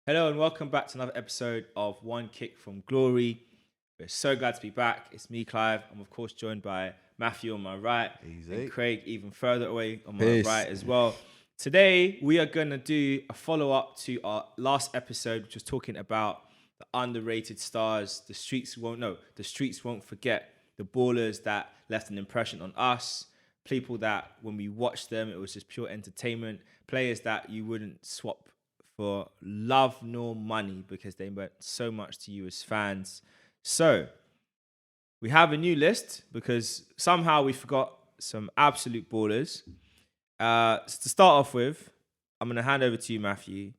Hello and welcome back to another episode of One Kick from Glory. We're so glad to be back. It's me, Clive. I'm of course joined by Matthew on my right and Easy. Craig even further away on my Peace. right as well. Today we are going to do a follow-up to our last episode, which was talking about the underrated stars. The streets won't forget the ballers that left an impression on us. People that when we watched them, it was just pure entertainment. Players that you wouldn't swap for love nor money because they meant so much to you as fans. So we have a new list because somehow we forgot some absolute ballers. So to start off with, I'm going to hand over to you, Matthew.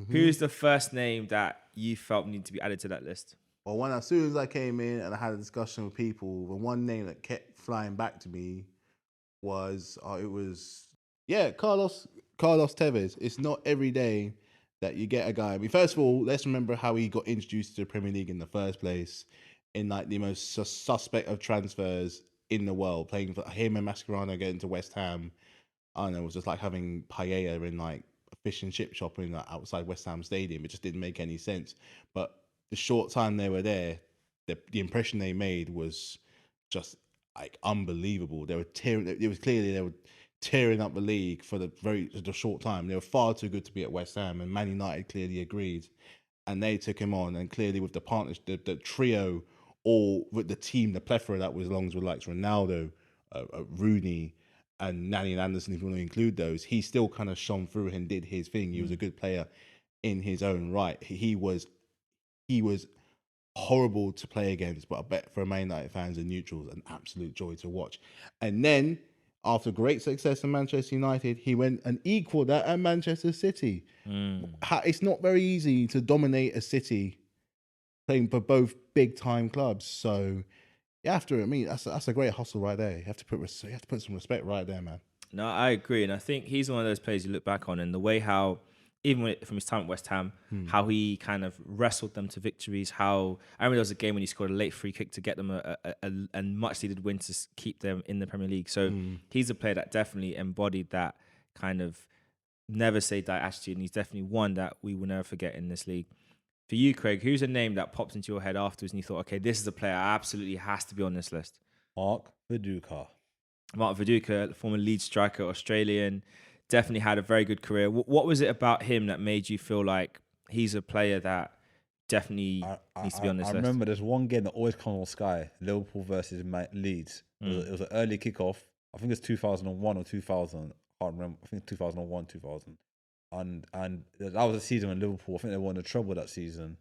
Who's the first name that you felt needed to be added to that list? Well, as soon as I came in and I had a discussion with people, the one name that kept flying back to me was Carlos Tevez. It's not every day that you get a guy. I mean, first of all, let's remember how he got introduced to the Premier League in the first place, in like the most suspect of transfers in the world, playing for him and Mascherano getting to West Ham. I don't know, it was just like having paella in like a fish and chip shop in like, outside West Ham Stadium. It just didn't make any sense. But the short time they were there, the impression they made was just like unbelievable. They were tearing. It was clearly they were tearing up the league for the short time. They were far too good to be at West Ham, and Man United clearly agreed, and they took him on. And clearly with the partnership, the trio, all with the team, the plethora that was along with like Ronaldo, Rooney, and Nanny and Anderson, if you want to include those, he still kind of shone through and did his thing. He was a good player in his own right. He was horrible to play against, but I bet for Man United fans and neutrals, an absolute joy to watch. And then, after great success in Manchester United, he went and equaled that at Manchester City. It's not very easy to dominate a city playing for both big time clubs. So you have to admit that's a great hustle right there. You have to put some respect right there, man. No, I agree. And I think he's one of those players you look back on and the way how, even from his time at West Ham, how he kind of wrestled them to victories. How I remember there was a game when he scored a late free kick to get them a much needed win to keep them in the Premier League. So he's a player that definitely embodied that kind of never say die attitude. And he's definitely one that we will never forget in this league. For you, Craig, who's a name that popped into your head afterwards and you thought, okay, this is a player that absolutely has to be on this list? Mark Viduka. Mark Viduka, former Leeds striker, Australian, definitely had a very good career. What was it about him that made you feel like he's a player that definitely needs to be on this I list? remember there's one game that always comes on Sky, Liverpool versus Leeds. It was an early kickoff. I think it's 2001 or 2000. I can't remember. I think 2001, 2000. And that was a season when Liverpool, I think they won the treble that season.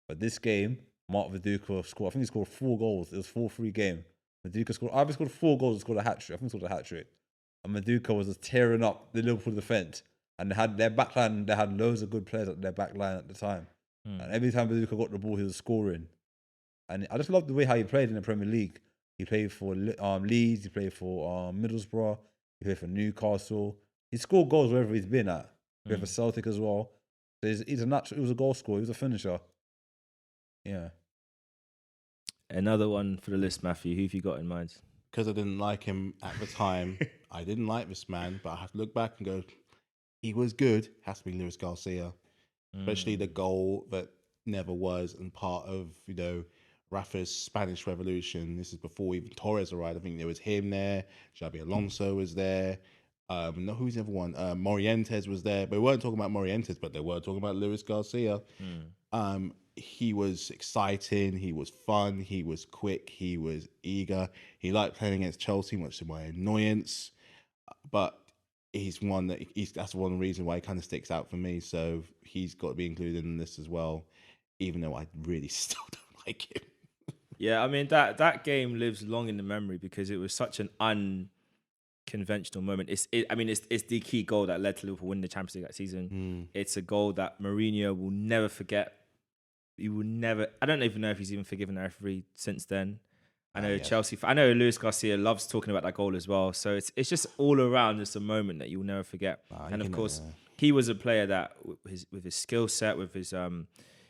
But this game, Mark Viduka scored, I think he scored 4 goals. It was 4-3 game. Viduka either scored 4 goals or scored a hat-trick. I think he scored a hat-trick. And Viduka was just tearing up the Liverpool defence. And they had their backline, they had loads of good players at their backline at the time. And every time Viduka got the ball, he was scoring. And I just loved the way how he played in the Premier League. He played for Leeds, he played for Middlesbrough, he played for Newcastle. He scored goals wherever he's been at. He played for Celtic as well. So he's a natural. He was a goal scorer. He was a finisher. Yeah. Another one for the list, Matthew. Who have you got in mind? Because I didn't like him at the time, I didn't like this man, but I have to look back and go, he was good. Has to be Luis Garcia, especially the goal that never was and part of, Rafa's Spanish Revolution. This is before even Torres arrived. I think there was him there. Xabi Alonso was there. No, who's the other one? Morientes was there. But we weren't talking about Morientes, but they were talking about Luis Garcia. He was exciting. He was fun. He was quick. He was eager. He liked playing against Chelsea, much to my annoyance. But that's one reason why he kind of sticks out for me. So he's got to be included in this as well, even though I really still don't like him. Yeah, I mean, that game lives long in the memory because it was such an unconventional moment. It's the key goal that led to Liverpool win the Champions League that season. It's a goal that Mourinho will never forget. He will never. I don't even know if he's even forgiven the referee since then. I know Chelsea. I know Luis Garcia loves talking about that goal as well. So it's just all around just a moment that you will never forget. And of course, he was a player that with his skill set, with his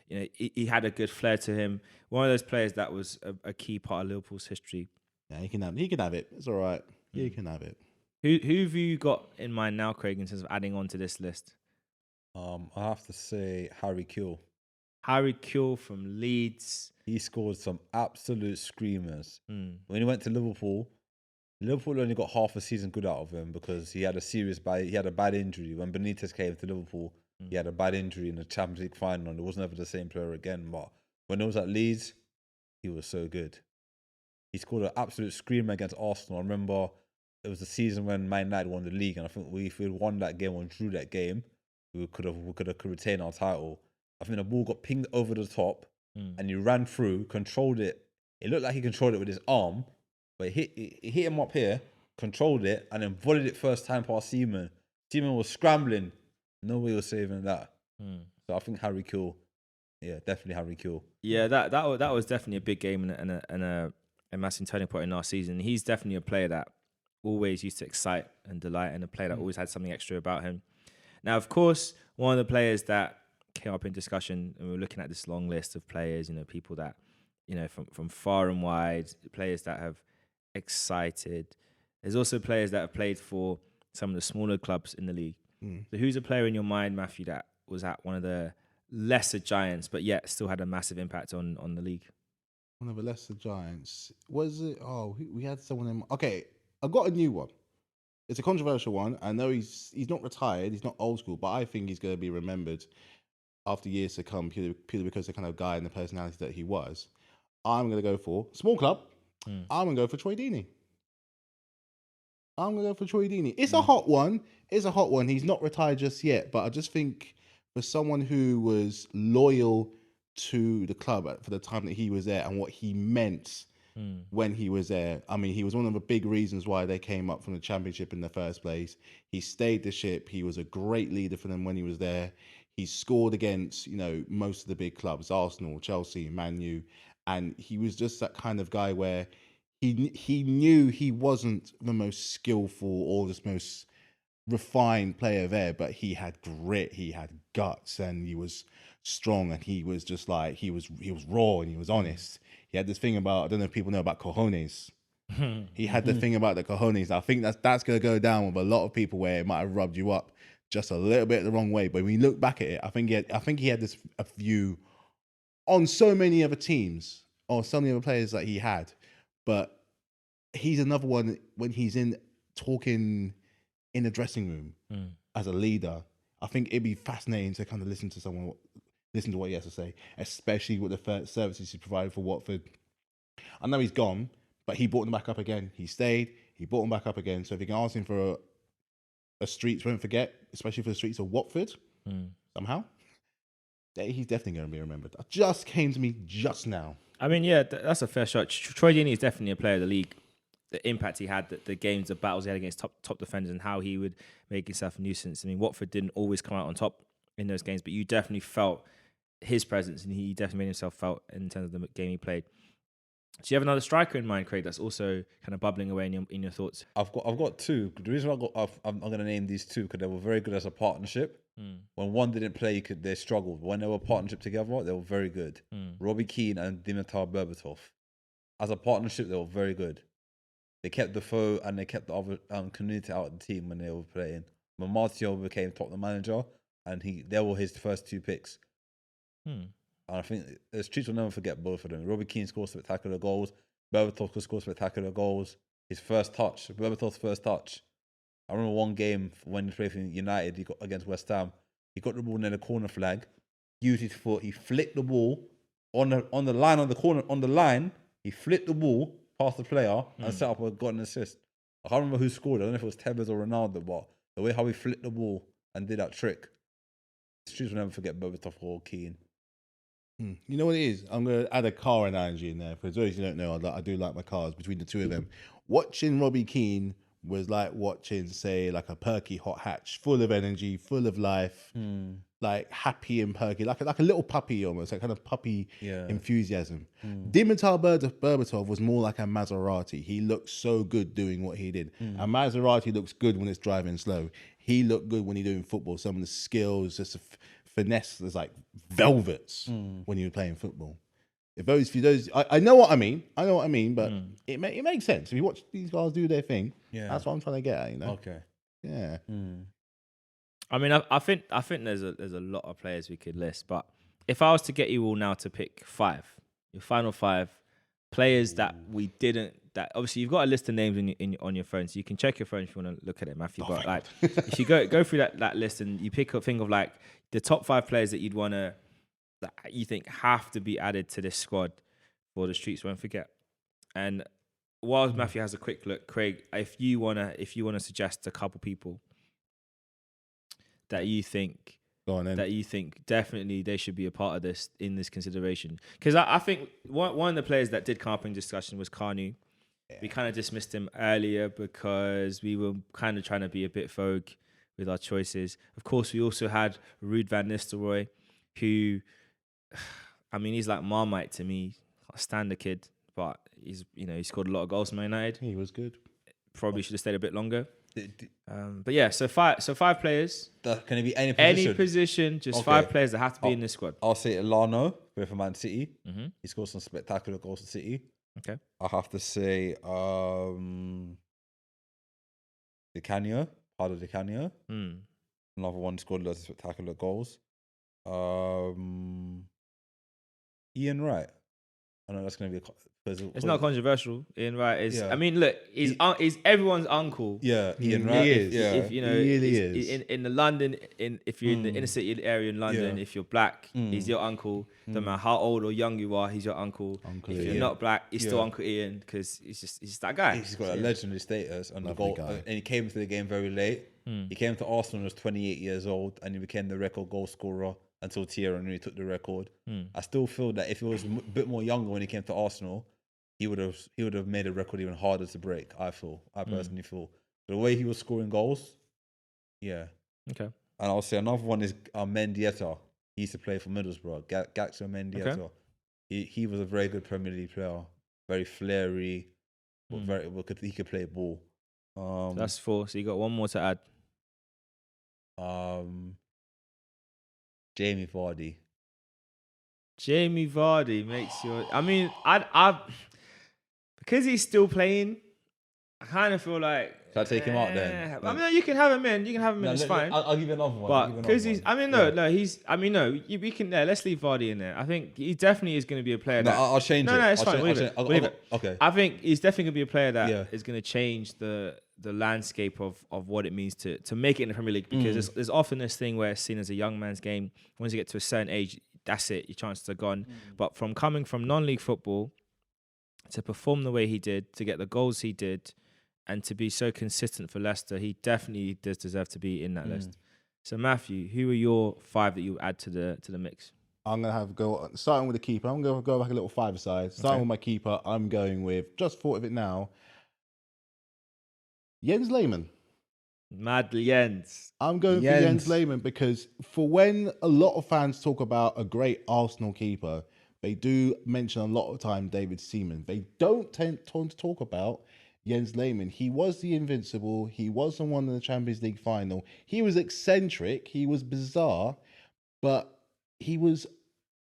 he had a good flair to him. One of those players that was a key part of Liverpool's history. Yeah, he can have it. It's all right. You can have it. Who have you got in mind now, Craig, in terms of adding on to this list? I have to say Harry Kewell. Harry Kewell from Leeds. He scored some absolute screamers. Mm. When he went to Liverpool, Liverpool only got half a season good out of him because he had a bad injury. When Benitez came to Liverpool, he had a bad injury in the Champions League final and he was never the same player again. But when he was at Leeds, he was so good. He scored an absolute screamer against Arsenal. I remember it was the season when Man United won the league, and I think if we won that game or drew that game, we could have retained our title. I think the ball got pinged over the top, and he ran through, controlled it. It looked like he controlled it with his arm, but it hit him up here, controlled it, and then volleyed it first time past Seaman. Seaman was scrambling. No way was saving that. So I think Harry Kewell. Yeah, definitely Harry Kewell. Yeah, that was definitely a big game and a massive turning point in our season. He's definitely a player that always used to excite and delight, and a player that always had something extra about him. Now, of course, one of the players that came up in discussion, and we were looking at this long list of players, people that, from far and wide, players that have excited. There's also players that have played for some of the smaller clubs in the league. So who's a player in your mind, Matthew, that was at one of the lesser giants, but yet still had a massive impact on the league? One of the lesser giants. Was it? Oh, we had someone in. Okay, I got a new one. It's a controversial one. I know he's not retired. He's not old school, but I think he's going to be remembered after years to come, purely because the kind of guy and the personality that he was. I'm going to go for small club. I'm going to go for Troy Deeney. It's a hot one. It's a hot one. He's not retired just yet, but I just think for someone who was loyal to the club for the time that he was there and what he meant when he was there. I mean, he was one of the big reasons why they came up from the Championship in the first place. He stayed the ship. He was a great leader for them when he was there. He scored against, most of the big clubs, Arsenal, Chelsea, Man U, and he was just that kind of guy where he knew he wasn't the most skillful or the most refined player there, but he had grit, he had guts, and he was strong, and he was just like he was raw and he was honest. He had this thing about, I don't know if people know about cojones. He had the thing about the cojones. I think that's going to go down with a lot of people where it might have rubbed you up just a little bit the wrong way. But when you look back at it, I think he had this a view on so many other teams or so many other players that he had. But he's another one when he's talking in the dressing room as a leader. I think it'd be fascinating to kind of listen to what he has to say, especially with the services he provided for Watford. I know he's gone, but he brought them back up again. He stayed, he brought them back up again. So if you can ask him for a streets won't forget, especially for the streets of Watford, somehow, he's definitely going to be remembered. That just came to me just now. I mean, yeah, that's a fair shot. Troy Deeney is definitely a player of the league. The impact he had, the games, the battles he had against top defenders, and how he would make himself a nuisance. I mean, Watford didn't always come out on top in those games, but you definitely felt his presence, and he definitely made himself felt in terms of the game he played. Do you have another striker in mind, Craig, that's also kind of bubbling away in your thoughts? I've got two. The reason I'm going to name these two because they were very good as a partnership. When one didn't play, they struggled. When they were partnership together, they were very good. Robbie Keane and Dimitar Berbatov. As a partnership, they were very good. They kept Defoe and they kept the other community out of the team when they were playing. When Martial became Tottenham manager, and they were his first two picks. And I think the streets will never forget both of them. Robbie Keane scored spectacular goals. Berbatov could score spectacular goals. Berbatov's first touch. I remember one game when he played for United, he got against West Ham. He got the ball near the corner flag, used his foot, he flicked the ball on the line on the corner on the line. He flicked the ball past the player and set up and got an assist. I can't remember who scored. I don't know if it was Tevez or Ronaldo, but the way how he flicked the ball and did that trick, the streets will never forget Berbatov or Keane. You know what it is? I'm going to add a car analogy in there. For those who don't know, I do like my cars. Between the two of them, watching Robbie Keane was like watching, say, like a perky hot hatch, full of energy, full of life, like happy and perky, like a little puppy almost, like kind of puppy enthusiasm. Dimitar Berbatov was more like a Maserati. He looked so good doing what he did. A Maserati looks good when it's driving slow. He looked good when he's doing football. Some of the skills, just finesse, was like velvets when he was playing football. I know what I mean. But it makes sense. If you watch these guys do their thing, that's what I'm trying to get at, Okay. Yeah. I mean, I think there's a lot of players we could list, but if I was to get you all now to pick your final 5 players that we didn't, that obviously you've got a list of names on your phone, so you can check your phone if you want to look at it, Matthew. But like, if you go through that list and you pick a thing of like the top 5 players that you think have to be added to this squad for the Streets Won't Forget. And while Matthew has a quick look, Craig, if you wanna suggest a couple people that you think definitely they should be a part of this in this consideration, because I think one of the players that did come up in discussion was Kanu. Yeah. We kind of dismissed him earlier because we were kind of trying to be a bit vogue with our choices. Of course, we also had Ruud van Nistelrooy, who, I mean, he's like Marmite to me. Can't stand the kid, but he scored a lot of goals for Man United. He was good. Probably should have stayed a bit longer. But yeah, so 5 players. Can it be any position? Any position, just 5 players that have to be in this squad. I'll say Lano for Man City. Mm-hmm. He scored some spectacular goals for City. Okay. I have to say Di Canio, Paulo Di Canio. Another one scored lots of spectacular goals. Ian Wright. I know that's going to be it's not controversial. Ian Wright is. Yeah. I mean, look, he's everyone's uncle. Yeah, Ian Wright. He is. Yeah. If, he really is. In the London, if you're in the inner city area in London, Yeah. if you're black, he's your uncle. No matter how old or young you are, he's your uncle. If you're not black, he's still Uncle Ian, because he's just that guy. He's got a legendary status and the Lovely goal, guy. and he came to the game very late. He came to Arsenal when he was 28 years old, and he became the record goal scorer until Thierry Henry took the record. I still feel that if he was a bit more younger when he came to Arsenal, he would have made the record even harder to break. I personally feel the way he was scoring goals. Yeah. Okay. And I'll say another one is Mendieta. He used to play for Middlesbrough. Gaxo Mendieta. Okay. He was a very good Premier League player. Very flary. But he could play ball. That's 4. So you got one more to add. Jamie Vardy. Jamie Vardy makes your. I mean, I because he's still playing. I kind of feel like. Should I take him out then? I mean, you can have him in. It's fine. I'll give you another one. But because he's. I mean, no. He's. I mean, no. We can. Let's leave Vardy in there. I think he definitely is going to be a player. No, I'll change it. No, it's I'll fine. Leave it. Okay. I think he's definitely going to be a player that is going to change the landscape of what it means to make it in the Premier League, because there's often this thing where it's seen as a young man's game. Once you get to a certain age, that's it. Your chances are gone. But from coming from non-league football to perform the way he did, to get the goals he did, and to be so consistent for Leicester, he definitely does deserve to be in that list. So Matthew, who are your 5 that you add to the mix? I'm going to have go starting with the keeper. I'm going to go back a little 5-a-side. Starting with my keeper, I'm going with, just thought of it now, Jens Lehmann. Mad Jens. I'm going for Jens Lehmann because for when a lot of fans talk about a great Arsenal keeper, they do mention a lot of time David Seaman. They don't tend to talk about Jens Lehmann. He was the invincible. He was the one in the Champions League final. He was eccentric. He was bizarre, but he was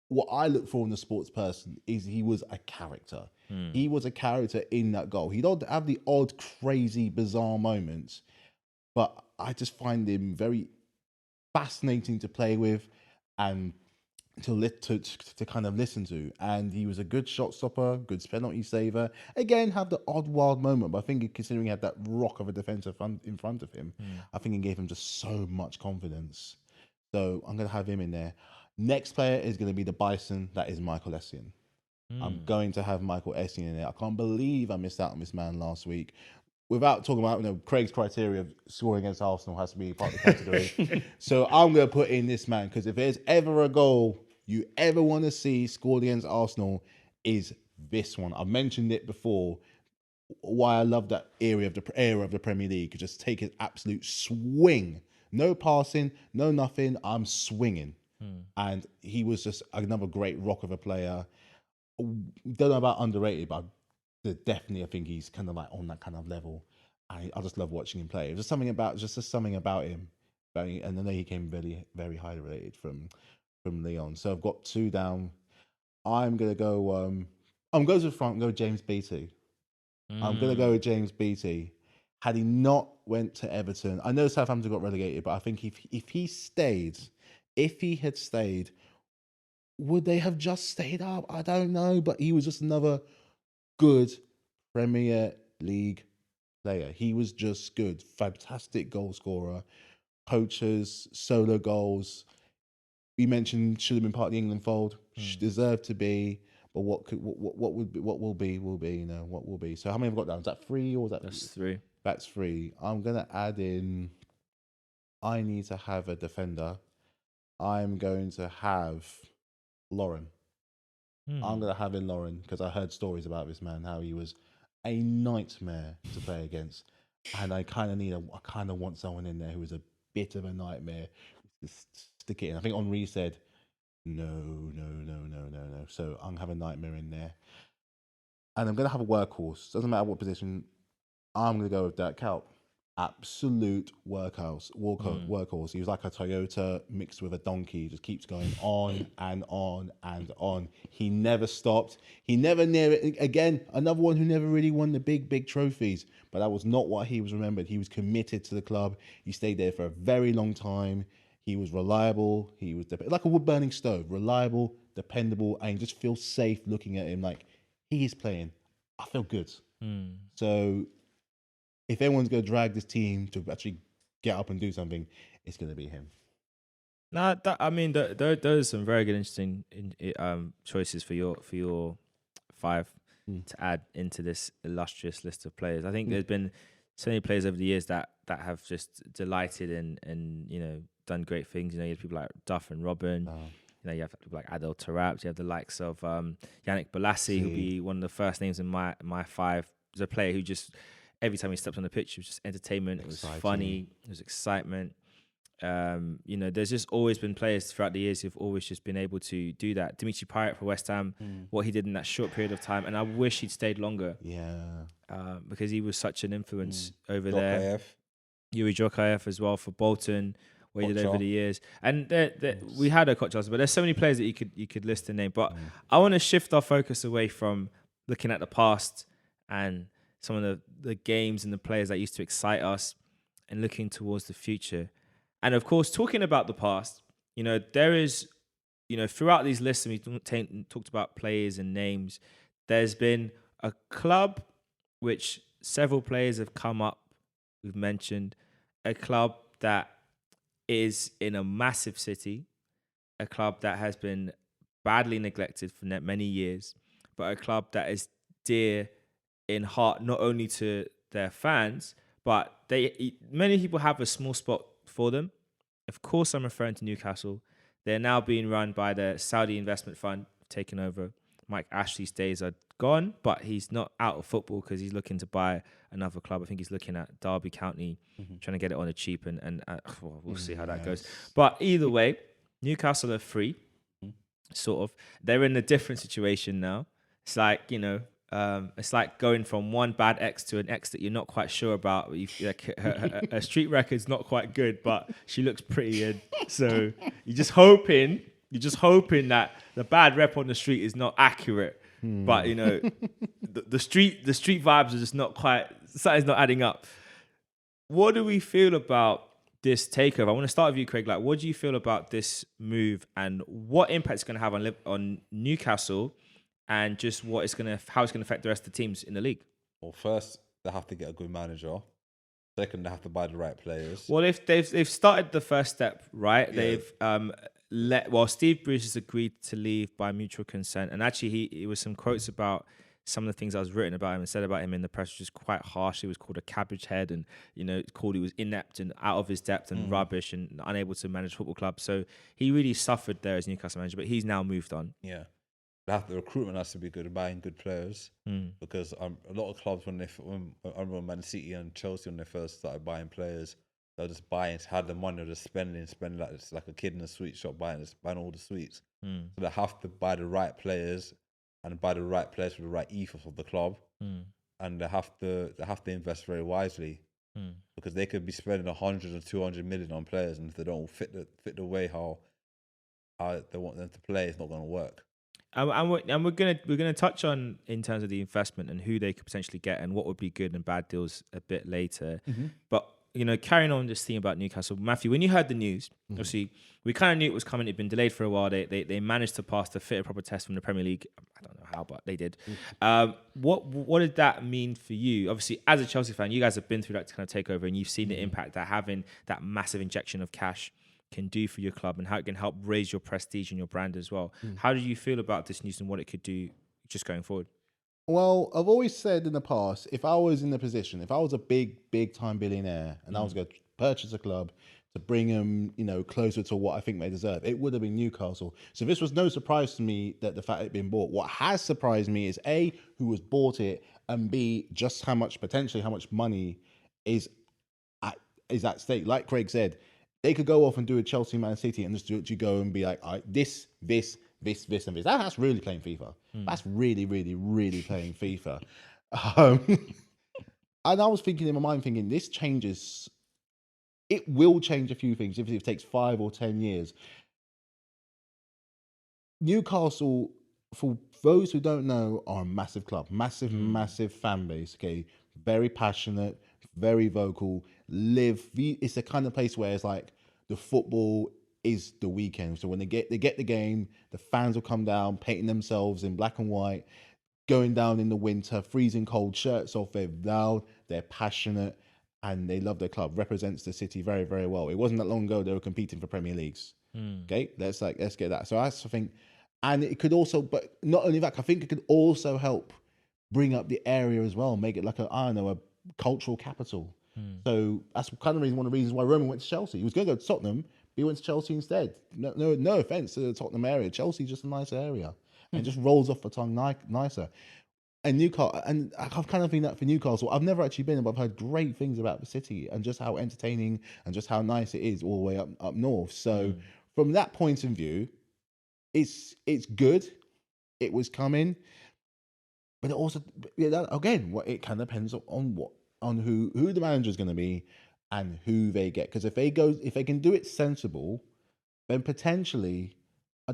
what I look for in a sports person is he was a character. He was a character in that goal. He'd have the odd, crazy, bizarre moments, but I just find him very fascinating to play with and to kind of listen to. And he was a good shot stopper, good penalty saver. Again, have the odd wild moment, but I think considering he had that rock of a defender in front of him, I think it gave him just so much confidence. So I'm going to have him in there. Next player is going to be the Bison. That is Michael Essien. I'm going to have Michael Essien in there. I can't believe I missed out on this man last week. Without talking about, Craig's criteria of scoring against Arsenal has to be part of the category. So I'm going to put in this man, because if there's ever a goal you ever want to see scored against Arsenal, is this one. I've mentioned it before, why I love that era of the Premier League. Just take an absolute swing. No passing, no nothing. I'm swinging. And he was just another great rock of a player. Don't know about underrated, but definitely I think he's kind of like on that kind of level. I just love watching him play. There's something about him. And I know he came very, very highly rated from Leon. So I've got 2 down. I'm gonna go. I'm going to the front. Go with James Beattie. I'm gonna go with James Beattie. Had he not went to Everton, I know Southampton got relegated, but I think if he had stayed, would they have just stayed up? I don't know, but he was just another good Premier League player. He was just good, fantastic goal scorer, poachers, solo goals. You mentioned should have been part of the England fold, deserved to be. But what will be, you know, what will be. So how many have we got down? Is that 3 or is that? That's 3. That's 3. I'm gonna add in. I need to have a defender. I'm going to have Lauren. I'm going to have in Lauren because I heard stories about this man, how he was a nightmare to play against. And I kind of want someone in there who is a bit of a nightmare. Just stick it in. I think Henri said, no. So I'm going to have a nightmare in there. And I'm going to have a workhorse. Doesn't matter what position. I'm going to go with Dirk Kuyt. Absolute workhorse. He was like a Toyota mixed with a donkey. He just keeps going on and on and on. He never stopped. He never near it. Again, another one who never really won the big trophies. But that was not what he was remembered. He was committed to the club. He stayed there for a very long time. He was reliable. He was like a wood-burning stove. Reliable, dependable, and you just feel safe looking at him like he is playing. I feel good. So if anyone's going to drag this team to actually get up and do something, it's going to be him. Nah, those are some very good, interesting choices for your 5 to add into this illustrious list of players. I think there's been so many players over the years that have just delighted and you know, done great things. You know, you have people like Duff and Robin. You know, you have people like Adel Taarabt. You have the likes of Yannick Bolasie, who'll be one of the first names in my 5. He's a player who just, every time he stepped on the pitch, it was just entertainment. It was funny. It was excitement. You know, there's just always been players throughout the years who've always just been able to do that. Dimitri Payet for West Ham, what he did in that short period of time, and I wish he'd stayed longer. Yeah. Because he was such an influence over there. Yuri Djokaev as well for Bolton, what he did over the years. And we had a Koch, but there's so many players that you could list and name. But I want to shift our focus away from looking at the past and some of the games and the players that used to excite us, and looking towards the future. And of course, talking about the past, you know, there is, you know, throughout these lists, and we talked about players and names, there's been a club which several players have come up, we've mentioned, a club that is in a massive city, a club that has been badly neglected for many years, but a club that is dear in heart, not only to their fans, but many people have a small spot for them. Of course, I'm referring to Newcastle. They're now being run by the Saudi investment fund, taken over. Mike Ashley's days are gone, but he's not out of football because he's looking to buy another club. I think he's looking at Derby County, trying to get it on a cheap, and we'll see how that goes. But either way, Newcastle are free, sort of. They're in a different situation now. It's like, you know, it's like going from one bad ex to an ex that you're not quite sure about. Her street record's not quite good, but she looks pretty. And so you're just hoping that the bad rep on the street is not accurate. But you know, the street vibes are just not quite. Something's not adding up. What do we feel about this takeover? I want to start with you, Craig. Like, what do you feel about this move, and what impact it's going to have on Newcastle? And just how it's going to affect the rest of the teams in the league. Well, first, they have to get a good manager. Second, they have to buy the right players. Well, if they've started the first step, right? Yeah. They've Steve Bruce has agreed to leave by mutual consent. And actually, he was some quotes about some of the things that was written about him and said about him in the press, which is quite harsh. He was called a cabbage head, and you know, he was inept and out of his depth and rubbish and unable to manage a football club. So he really suffered there as Newcastle manager, but he's now moved on. Yeah. The recruitment has to be good, buying good players, because a lot of clubs, when I remember Man City and Chelsea, when they first started buying players, they'll just buy, had the money, just spending like it's like a kid in a sweet shop buying all the sweets. So they have to buy the right players, and buy the right players for the right ethos of the club, and they have to invest very wisely, because they could be spending 100 or 200 million on players, and if they don't fit the way how they want them to play, it's not going to work. And we're gonna touch on in terms of the investment and who they could potentially get and what would be good and bad deals a bit later. But carrying on this theme about Newcastle, Matthew, when you heard the news, obviously we kind of knew it was coming. It'd been delayed for a while. They managed to pass the fit and proper test from the Premier League. I don't know how, but they did. What did that mean for you? Obviously, as a Chelsea fan, you guys have been through that kind of takeover, and you've seen the impact that having that massive injection of cash can do for your club and how it can help raise your prestige and your brand as well. How do you feel about this news and what it could do just going forward? Well, I've always said in the past, if I was in the position, if I was a big time billionaire and I was going to purchase a club to bring them, closer to what I think they deserve, it would have been Newcastle. So this was no surprise to me that the fact it'd been bought. What has surprised me is A, who has bought it, and B, just how much money is at stake. Like Craig said, they could go off and do a Chelsea Man City and just do it to go and be like, all right, this, and this. That's really playing FIFA. That's really, really, really playing FIFA. And I was thinking in my mind, this changes. It will change a few things if it takes 5 or 10 years. Newcastle, for those who don't know, are a massive club, massive fan base. Okay, very passionate, very vocal. It's the kind of place where it's like the football is the weekend. So when they get the game, the fans will come down, painting themselves in black and white, going down in the winter, freezing cold, shirts off. They're loud, they're passionate, and they love their club. Represents the city very, very well. It wasn't that long ago they were competing for Premier Leagues. Okay, let's get that. So I think, and it could also, but not only that, I think it could also help bring up the area as well, make it like a cultural capital. So that's kind of one of the reasons why Roman went to Chelsea. He was going to go to Tottenham, but he went to Chelsea instead. No offense to the Tottenham area. Chelsea's just a nice area, and it just rolls off the tongue nicer. And Newcastle, and I've kind of been that for Newcastle. I've never actually been, but I've heard great things about the city and just how entertaining and just how nice it is all the way up north. So from that point of view, it's good. It was coming, but it also again, it kind of depends on who the manager is going to be and who they get. Because if they can do it sensible, then potentially.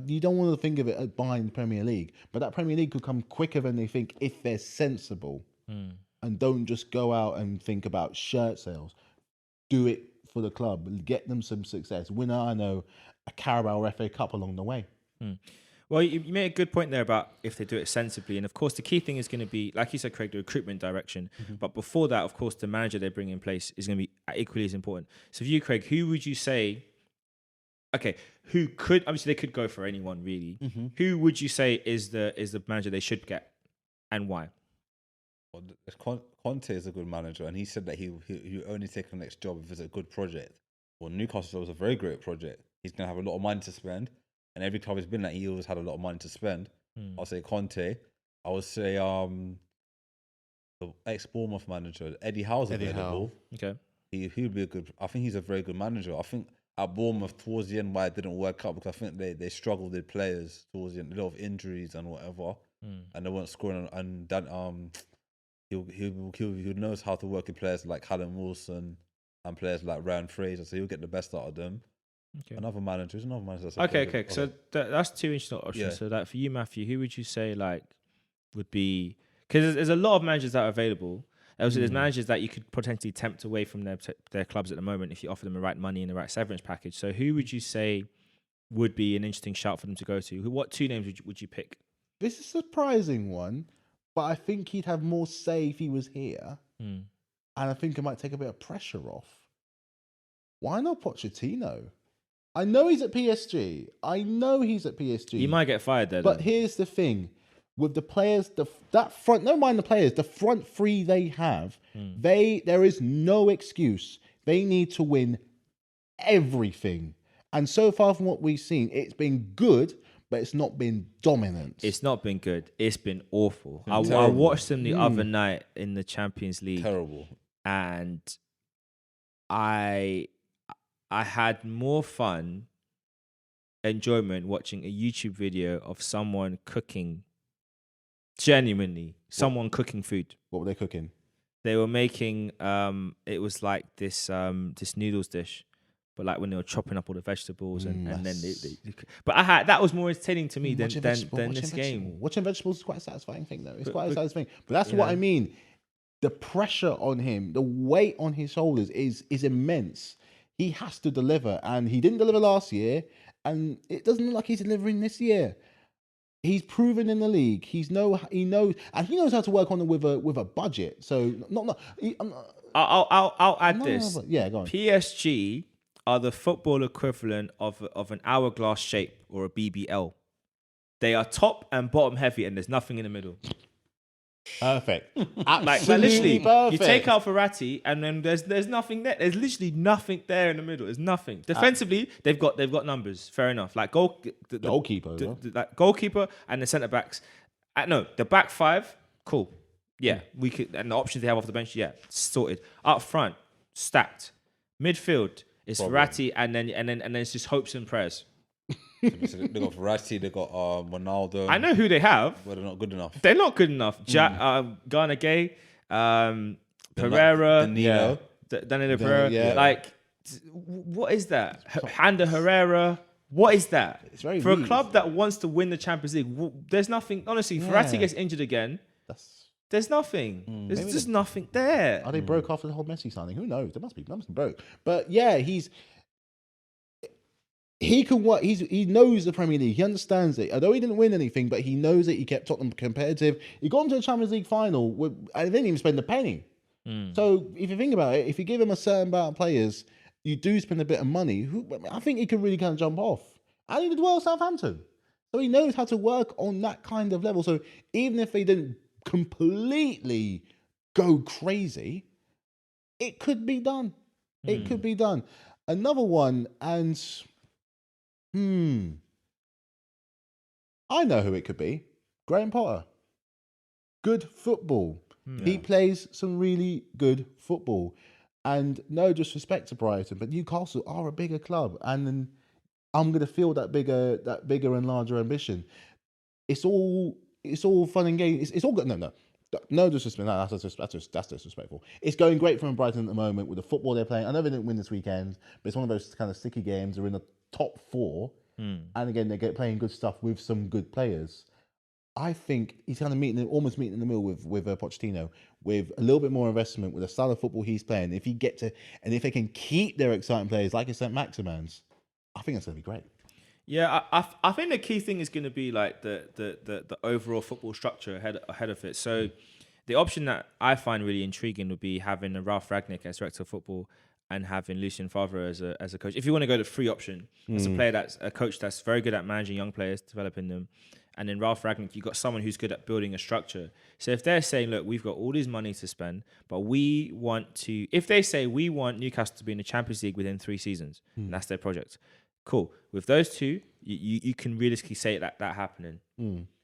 You don't want to think of it as buying the Premier League, but that Premier League could come quicker than they think if they're sensible and don't just go out and think about shirt sales. Do it for the club, get them some success. Win, a Carabao FA Cup along the way. Well, you made a good point there about if they do it sensibly. And of course, the key thing is going to be, like you said, Craig, the recruitment direction. But before that, of course, the manager they bring in place is going to be equally as important. So for you, Craig, who would you say... Okay, who could obviously they could go for anyone really? Who would you say is the manager they should get, and why? Well, Conte is a good manager, and he said that he only take the next job if it's a good project. Well, Newcastle was a very great project. He's gonna have a lot of money to spend, and every club he's been at, he always had a lot of money to spend. I'll say Conte. I would say the ex-Bournemouth manager Eddie Howe's available. Okay, he'd be a good. I think he's a very good manager. I think. At Bournemouth, towards the end, why it didn't work out, because I think they struggled with players towards the end, a lot of injuries and whatever, and they weren't scoring. And that he knows how to work with players like Callum Wilson and players like Ryan Fraser, so he'll get the best out of them. Okay. Another manager. Okay. So that's two interesting options. Yeah. So that for you, Matthew, who would you say would be? Because there's a lot of managers that are available. Also, there's managers that you could potentially tempt away from their clubs at the moment if you offer them the right money and the right severance package. So who would you say would be an interesting shout for them to go to? What two names would you pick? This is a surprising one, but I think he'd have more say if he was here. And I think it might take a bit of pressure off. Why not Pochettino? I know he's at PSG. He might get fired there. But here's the thing. With the players, that front, never mind the players, the front three they have, there is no excuse. They need to win everything. And so far from what we've seen, it's been good, but it's not been dominant. It's not been good. It's been awful. I watched them the other night in the Champions League. Terrible. And I had more fun, enjoyment watching a YouTube video of someone cooking. Genuinely, someone cooking food. What were they cooking? They were making it was like this noodles dish, but like when they were chopping up all the vegetables and then they but that was more entertaining to me than this game. Watching vegetables is quite a satisfying thing, though. It's quite a satisfying thing. But that's what I mean. The pressure on him, the weight on his shoulders is immense. He has to deliver, and he didn't deliver last year, and it doesn't look like he's delivering this year. He's proven in the league. He knows how to work on it with a budget. So I'll add this. Yeah, go on. PSG are the football equivalent of an hourglass shape or a BBL. They are top and bottom heavy, and there's nothing in the middle. Perfect. Like literally, you take out Verratti, and then there's nothing there. There's literally nothing there in the middle. There's nothing. Defensively, they've got numbers. Fair enough. Like goalkeeper, like goalkeeper and the centre backs. No, the back five, cool. Yeah, we could, and the options they have off the bench, yeah, sorted. Up front, stacked. Midfield is Verratti, and then it's just hopes and prayers. They got Verratti, they got Ronaldo. I know who they have, but they're not good enough. They're not good enough. Ghana Gay, Pereira, Danilo Pereira. Like, what is that? Handa Herrera. What is that? It's very for weak. A club that wants to win the Champions League. There's nothing. Honestly, Verratti gets injured again. There's nothing. There's just nothing there. Are they broke after the whole Messi signing? Who knows? They must be broke. But yeah, he can work. He knows the Premier League. He understands it. Although he didn't win anything, but he knows it. He kept Tottenham competitive. He got into the Champions League final. I didn't even spend a penny. So if you think about it, if you give him a certain amount of players, you do spend a bit of money. I think he could really kind of jump off. And he did well at Southampton. So he knows how to work on that kind of level. So even if they didn't completely go crazy, it could be done. It could be done. Another one, and I know who it could be. Graham Potter. Good football. He plays some really good football. And no disrespect to Brighton, but Newcastle are a bigger club. And then I'm going to feel that bigger and larger ambition. It's all fun and games. It's all good. No disrespect. No, that's disrespectful. It's going great for Brighton at the moment with the football they're playing. I know they didn't win this weekend, but it's one of those kind of sticky games. They're in the top 4, and again they're playing good stuff with some good players. I think he's kind of almost meeting in the middle with Pochettino, with a little bit more investment, with the style of football he's playing. If they can keep their exciting players like it's St. Maximans, I think that's going to be great. Yeah, I think the key thing is going to be like the overall football structure ahead of it. So the option that I find really intriguing would be having a Ralph Rangnick as director of football and having Lucien Favre as a coach. If you want to go the free option, as a coach that's very good at managing young players, developing them, and then Ralph Rangnick, you've got someone who's good at building a structure. So if they're saying, look, we've got all this money to spend, but if they say we want Newcastle to be in the Champions League within 3 seasons, and that's their project, cool. With those two, you can realistically say that happening.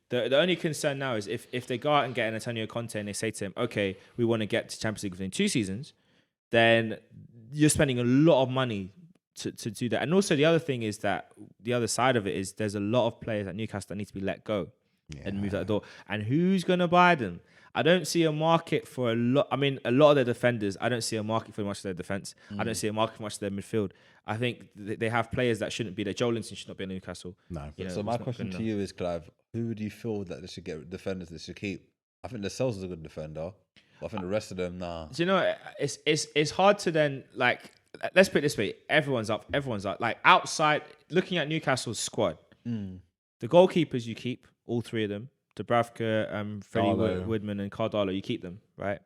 The only concern now is if they go out and get an Antonio Conte and they say to him, okay, we want to get to Champions League within 2 seasons, then you're spending a lot of money to do that. And also the other thing is that the other side of it is there's a lot of players at Newcastle that need to be let go and moved out the door. And who's going to buy them? I don't see a market for a lot. I mean, a lot of their defenders, I don't see a market for much of their defense. I don't see a market for much of their midfield. I think they have players that shouldn't be there. Joe Linton should not be in Newcastle. No. So my question to you is, Clive, who do you feel that they should get defenders they should keep? I think Lascelles is a good defender. But I think the rest of them, nah. Do you know, it's hard to then, like, let's put it this way. Everyone's up. Like, outside, looking at Newcastle's squad, the goalkeepers you keep, all 3 of them. Dubravka, Freddie Woodman, and Cardalo, you keep them, right?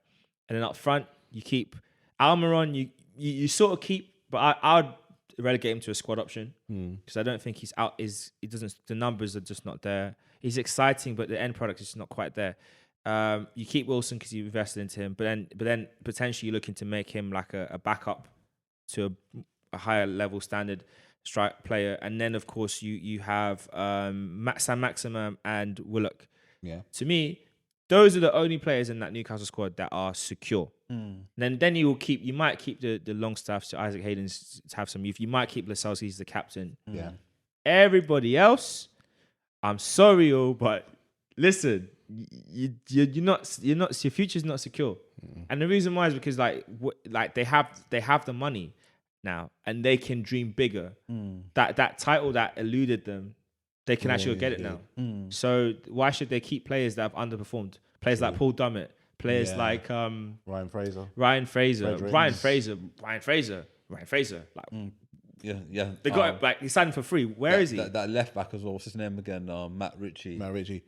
And then up front, you keep Almiron. You sort of keep, but I would relegate him to a squad option because I don't think he's out. He doesn't. The numbers are just not there. He's exciting, but the end product is just not quite there. You keep Wilson because you invested into him, but then potentially you're looking to make him like a backup to a higher level standard strike player, and then of course you have Sam Maximum and Willock. Yeah. To me, those are the only players in that Newcastle squad that are secure. Then you might keep the Longstaff, so Isaac Hayden's to have some youth. You might keep Lascelles, he's the captain. Yeah. Everybody else, I'm sorry, but listen, you're not your future's not secure. And the reason why is because like they have the money. now, and they can dream bigger. That title that eluded them, they can actually get it now. So why should they keep players that have underperformed? Players like Paul Dummett, players like Ryan Fraser. Ryan Fraser, Fredericks. like. Yeah. They got it, like he signed for free. Where is he? That left back as well. What's his name again? Matt Ritchie.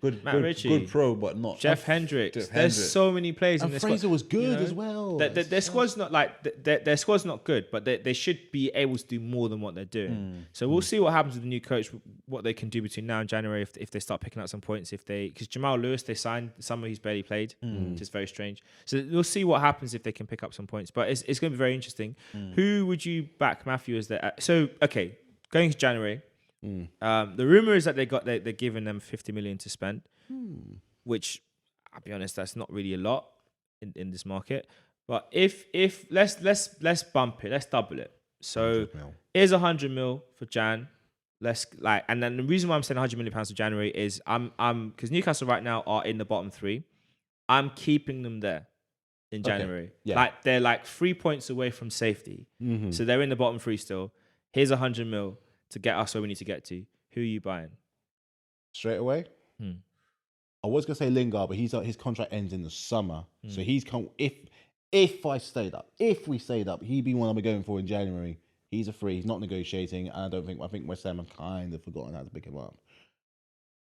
Good pro, but not Jeff Hendricks. There's so many players in And this Fraser squad. was good as well. Their squad's not like their squad's not good, but they should be able to do more than what they're doing. So we'll see what happens with the new coach, what they can do between now and January if they start picking up some points. Because Jamal Lewis they signed someone who's barely played, which is very strange. So we'll see what happens if they can pick up some points. But it's going to be very interesting. Who would you back, Matthew? As their okay, going to January. The rumor is that they're giving them 50 million to spend, which I'll be honest, that's not really a lot in this market. But if let's bump it, let's double it. So here's 100 mil for Jan. And then the reason why I'm saying 100 million pounds for January is I'm because Newcastle right now are in the bottom 3. I'm keeping them there in January. Okay. Yeah. Like they're like 3 points away from safety, so they're in the bottom 3 still. Here's 100 mil to get us where we need to get to. Who are you buying? Straight away? I was going to say Lingard, but his contract ends in the summer. So he's if we stayed up, he'd be one I'll be going for in January. He's a free. He's not negotiating. And I think West Ham have kind of forgotten how to pick him up.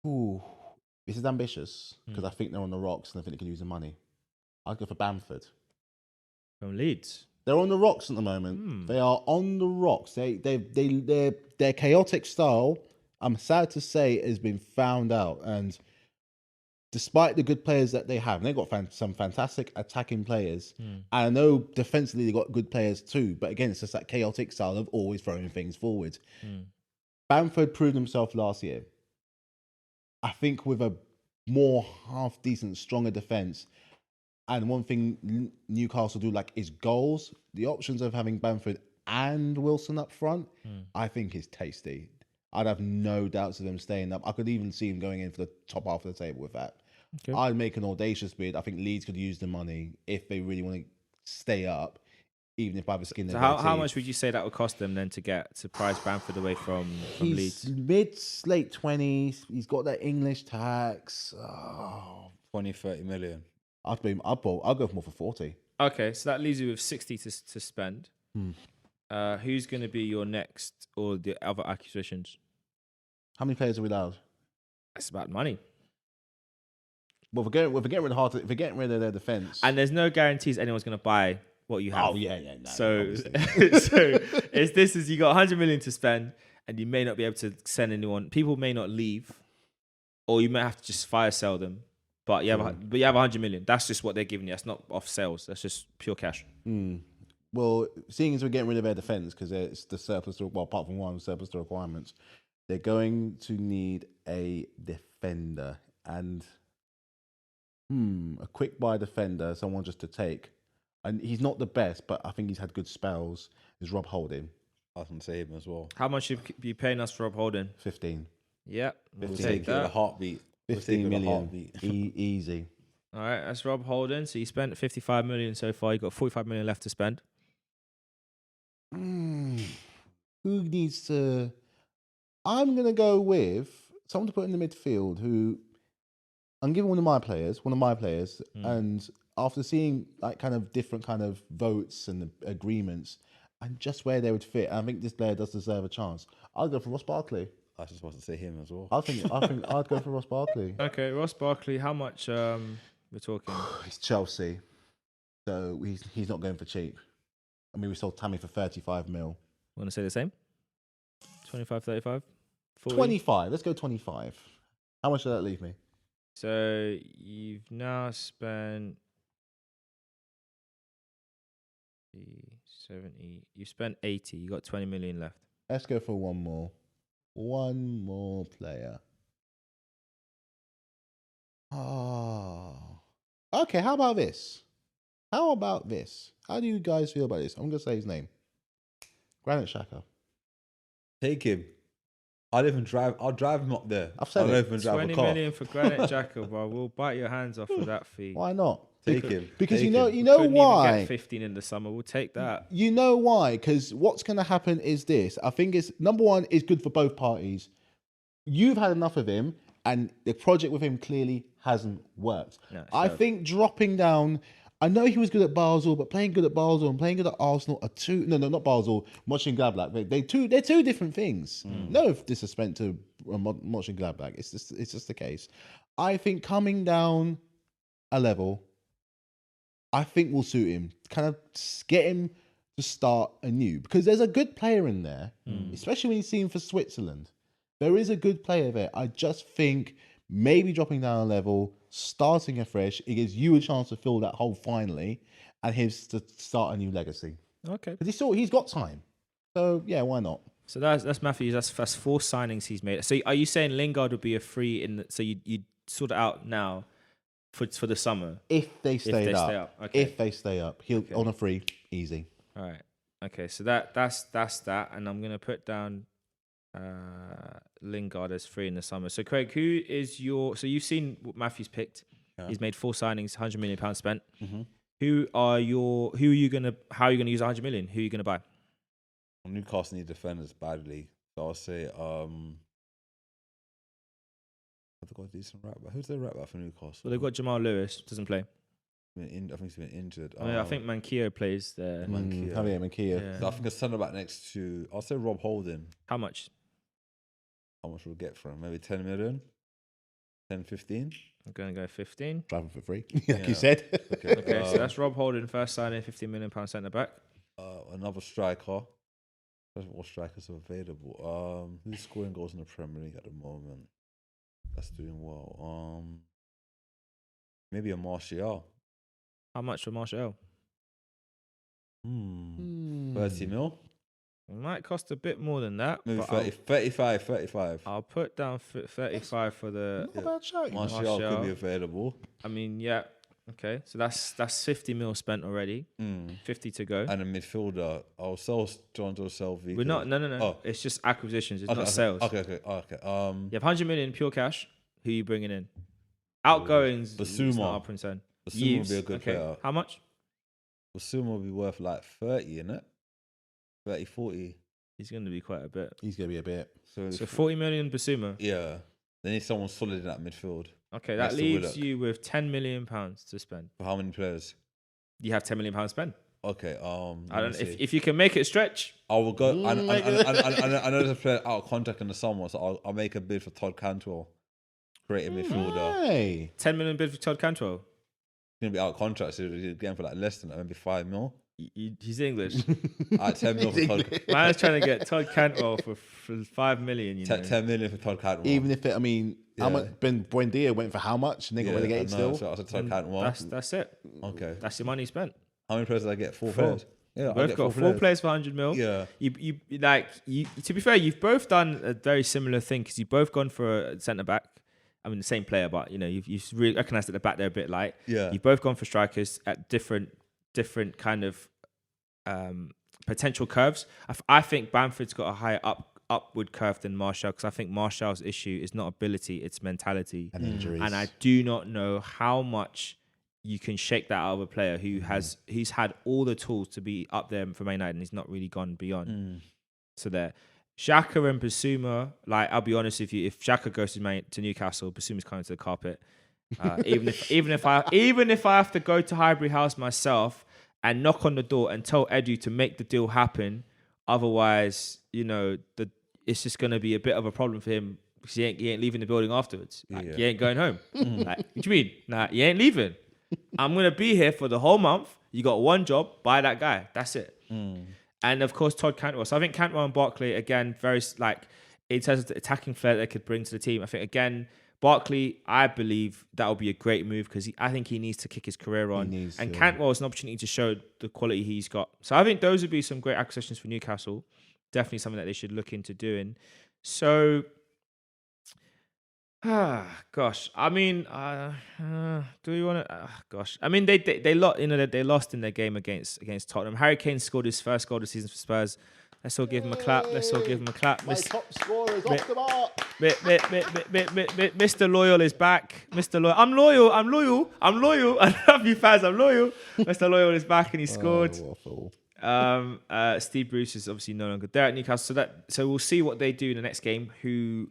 Ooh, this is ambitious because I think they're on the rocks and I think they can use the money. I'd go for Bamford. From Leeds. They're on the rocks at the moment. They are on the rocks. Their chaotic style, I'm sad to say, has been found out. And despite the good players that they have, and they've got some fantastic attacking players. And I know defensively they've got good players too. But again, it's just that chaotic style of always throwing things forward. Bamford proved himself last year. I think with a more half-decent, stronger defence, and one thing Newcastle do like is goals. The options of having Bamford and Wilson up front, I think is tasty. I'd have no doubts of them staying up. I could even see him going in for the top half of the table with that. Okay. I'd make an audacious bid. I think Leeds could use the money if they really want to stay up, even if by the skin of their teeth. How much would you say that would cost them then to price Bamford away from Leeds? He's mid-late 20s. He's got that English tax. 20-30 million. I'll go for more for 40. Okay, so that leaves you with 60 to spend. Who's going to be your next or the other acquisitions? How many players are we allowed? It's about money. Well, if we're getting rid of their defense, and there's no guarantees anyone's going to buy what you have. Oh yeah. No, so you got 100 million to spend, and you may not be able to send anyone. People may not leave, or you may have to just fire sell them. But you have 100 million. That's just what they're giving you. That's not off sales. That's just pure cash. Well, seeing as we're getting rid of their defense because it's the surplus to, well, apart from one surplus to requirements, they're going to need a defender and a quick buy defender, someone just to take. And he's not the best, but I think he's had good spells. Is Rob Holding? I can say him as well. How much should you be paying us for Rob Holding? 15. Yeah, we'll take that. A heartbeat. 15 million. Easy. All right, that's Rob Holding. So you spent 55 million so far. You got 45 million left to spend. Who needs to? I'm gonna go with someone to put in the midfield. Who I'm giving one of my players, and after seeing like kind of different kind of votes and agreements, and just where they would fit, I think this player does deserve a chance. I'll go for Ross Barkley. I just want to say him as well. I think I'd go for Ross Barkley. Okay, Ross Barkley. How much we're talking? It's Chelsea, so he's not going for cheap. I mean, we sold Tammy for 35 mil. Want to say the same? 25, 35? 40? 25. Let's go 25. How much does that leave me? So you've now spent 70. You spent 80. You got 20 million left. Let's go for one more. One more player. Oh. Okay, how about this? How do you guys feel about this? I'm going to say his name. Granit Xhaka. Take him. I'll drive him up there. I've said I'll it. even drive 20 a car. million for Granit Xhaka, bro. We'll bite your hands off for that fee. Why not? Take him. Because Take you know him. you know Couldn't even why. get 15 in the summer. We'll take that. You know why? Because what's going to happen is this. I think it's number one is good for both parties. You've had enough of him, and the project with him clearly hasn't worked. No, it I should. think dropping down. I know he was good at Basel, but playing good at Basel and playing good at Arsenal are two. No, not Basel. Mönchengladbach. They're two different things. No disrespect to Mönchengladbach. It's just the case. I think coming down a level, I think will suit him. Kind of get him to start anew because there's a good player in there, especially when you see him for Switzerland. There is a good player there. I just think maybe dropping down a level, starting afresh, it gives you a chance to fill that hole finally, and his to start a new legacy. Okay. Because he's got time. So yeah, why not? So that's Matthews. That's 4 signings he's made. So are you saying Lingard would be a free in? So you sort it out now for the summer If they stay up. stay up. Okay. If they stay up, he'll on a free, easy. All right. Okay. So that's that, and I'm gonna put down Lingard as free in the summer. So Craig, who is your? So you've seen what Matthews picked. Yeah. He's made 4 signings, £100 million spent. Mm-hmm. How are you gonna use 100 million? Who are you gonna buy? Newcastle need defenders badly. So I'll say have they got a decent right back? Who's their right back for Newcastle? Well, they've got Jamal Lewis, doesn't play. I think he's been injured. I think Manquillo plays there. Manquillo. Yeah. So I think a centre back next to, I'll say Rob Holding. How much? How much we'll get for him? Maybe 10 million? 10, 15? I'm gonna go 15. Driving for free, like you Yeah. said. Okay, so that's Rob Holding, first signing, £15 million centre back. Another striker. What strikers are available? Who's scoring goals in the Premier League at the moment? That's doing well. Maybe a Martial. How much for Martial? 30 mil? It might cost a bit more than that. Maybe but 35. I'll put down 35 for the. Not a bad shout. Martial could be available. I mean, yeah. Okay, so that's 50 mil spent already. 50 to go. And a midfielder. I'll sell John Joe Selvey. We're not. No. Oh. It's just acquisitions. It's Okay, not sales. Okay. You have 100 million pure cash. Who are you bringing in? Outgoings. Basuma. It's not our concern. Basuma would be a good player. How much? Basuma will be worth like 30, innit? 30, 40. He's going to be quite a bit. He's gonna be a bit. So 40 million Basuma. Yeah. They need someone solid in that midfield. Okay, that Next to leaves Willock. you with £10 million to spend. For how many players? You have £10 million to spend. Okay. I don't. If you can make it stretch, I will go. I know there's a player out of contract in the summer, so I'll make a bid for Todd Cantwell, create a midfielder. Hey, 10 million bid for Todd Cantwell. He's gonna be out of contract, so he's getting for like less than that, maybe 5 mil. He's English. 10 mil for Todd. Man's trying to get Todd Cantwell for 5 million. You know? 10 million for Todd Cantwell. even if how Yeah. much Ben Buendia went for how much and they got relegated I know, still. So I said Todd Cantwell. That's it. Okay. That's your money spent. How many players did I get? 4 Four. players. Yeah, I Both get got 4 players for 100 mil. Yeah. You to be fair, you've both done a very similar thing because you've both gone for a centre back. I mean, the same player, but you know, you've really recognised at the back they're a bit light. Yeah. You've both gone for strikers at different kind of potential curves. I think Bamford's got a higher upward curve than Martial because I think Martial's issue is not ability, it's mentality. And injuries. And I do not know how much you can shake that out of a player he's had all the tools to be up there for Man United and he's not really gone beyond. So there. Xhaka and Basuma, like I'll be honest with you, if Xhaka goes to Newcastle, Basuma's coming to the carpet. Even if I have to go to Highbury House myself and knock on the door and tell Edu to make the deal happen, otherwise, you know, it's just going to be a bit of a problem for him because he ain't leaving the building afterwards. Like, he ain't going home. Like, what do you mean? Nah, he ain't leaving. I'm going to be here for the whole month. You got one job, buy that guy. That's it. And of course, Todd Cantwell. So I think Cantwell and Barkley, again, very like in terms of the attacking flair they could bring to the team. I think, again, Barkley, I believe that will be a great move because I think he needs to kick his career on. And Cantwell is an opportunity to show the quality he's got. So I think those would be some great acquisitions for Newcastle. Definitely something that they should look into doing. So, gosh, I mean, do you want to? Gosh, I mean, they lost in their game against Tottenham. Harry Kane scored his first goal this season for Spurs. Let's all give him a clap. Let's all give him a clap. My top scorer is off the mark. Mr. Loyal is back. Mr. Loyal. I'm loyal. I love you fans. I'm loyal. Mr. Loyal is back and he scored. Steve Bruce is obviously no longer there at Newcastle. So we'll see what they do in the next game. Who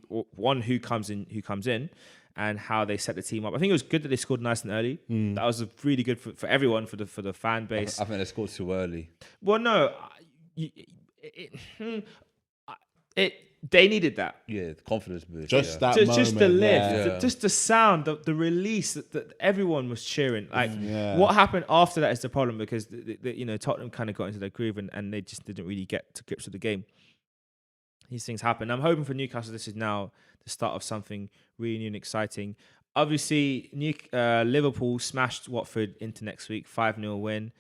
comes in, and how they set the team up. I think it was good that they scored nice and early. That was really good for everyone, for the fan base. I think they scored too early. Well, no, they needed that. Yeah, the confidence boost. Just the lift, Yeah. just the sound, the release that everyone was cheering. Like what happened after that is the problem, because Tottenham kind of got into their groove and they just didn't really get to grips with the game. These things happen. I'm hoping for Newcastle this is now the start of something really new and exciting. Obviously, Liverpool smashed Watford into next week, 5-0 win.